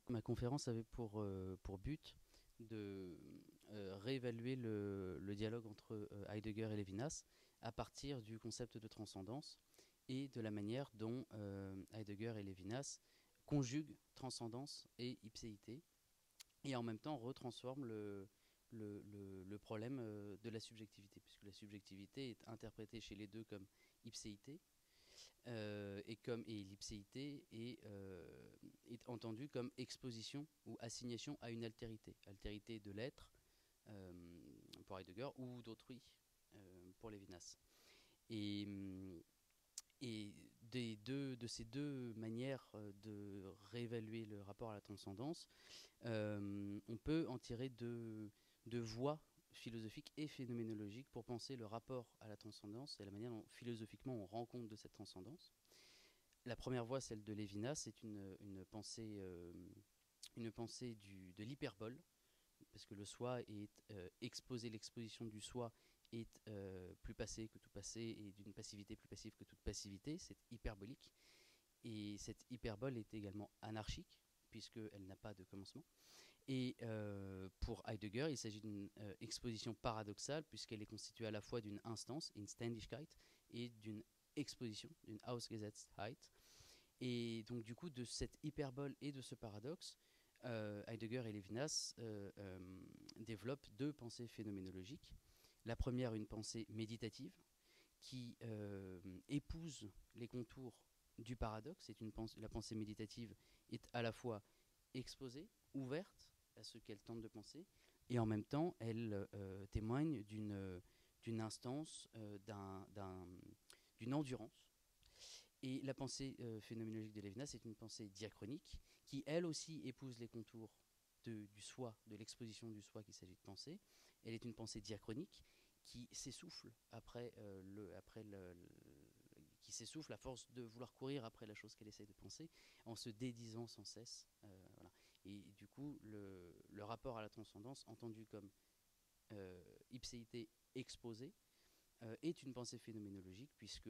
Ma conférence avait pour but de réévaluer le dialogue entre Heidegger et Lévinas à partir du concept de transcendance et de la manière dont Heidegger et Lévinas conjuguent transcendance et ipséité et en même temps retransforment le problème de la subjectivité, puisque la subjectivité est interprétée chez les deux comme ipséité et l'ipséité est entendue comme exposition ou assignation à une altérité, altérité de l'être euh, pour Heidegger ou d'autrui pour Lévinas. Et, et de ces deux manières de réévaluer le rapport à la transcendance, on peut en tirer deux voies philosophiques et phénoménologiques pour penser le rapport à la transcendance et la manière dont philosophiquement on rend compte de cette transcendance. La première voie, celle de Lévinas, c'est une pensée de l'hyperbole, parce que le soi est exposé, l'exposition du soi est plus passé que tout passé et d'une passivité plus passive que toute passivité, c'est hyperbolique. Et cette hyperbole est également anarchique, puisqu'elle n'a pas de commencement. Et pour Heidegger, il s'agit d'une exposition paradoxale, puisqu'elle est constituée à la fois d'une instance, Inständigkeit, et d'une exposition, d'une Ausgesetztheit. Et donc du coup, de cette hyperbole et de ce paradoxe, Heidegger et Lévinas développent deux pensées phénoménologiques. La première, une pensée méditative, qui épouse les contours du paradoxe. La pensée méditative est à la fois exposée, ouverte à ce qu'elle tente de penser, et en même temps, elle témoigne d'une instance, d'une endurance. Et la pensée phénoménologique de Lévinas, c'est une pensée diachronique qui, elle aussi, épouse les contours du soi, de l'exposition du soi qu'il s'agit de penser. Elle est une pensée diachronique qui s'essouffle qui s'essouffle à force de vouloir courir après la chose qu'elle essaie de penser, en se dédisant sans cesse. Voilà. Et du coup, le rapport à la transcendance, entendu comme ipséité exposée, est une pensée phénoménologique, puisque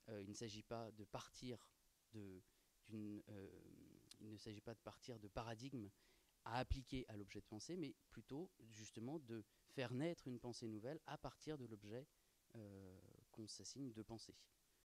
il ne s'agit pas de partir de, il ne s'agit pas de partir de paradigmes à appliquer à l'objet de pensée, mais plutôt justement de faire naître une pensée nouvelle à partir de l'objet qu'on s'assigne de penser.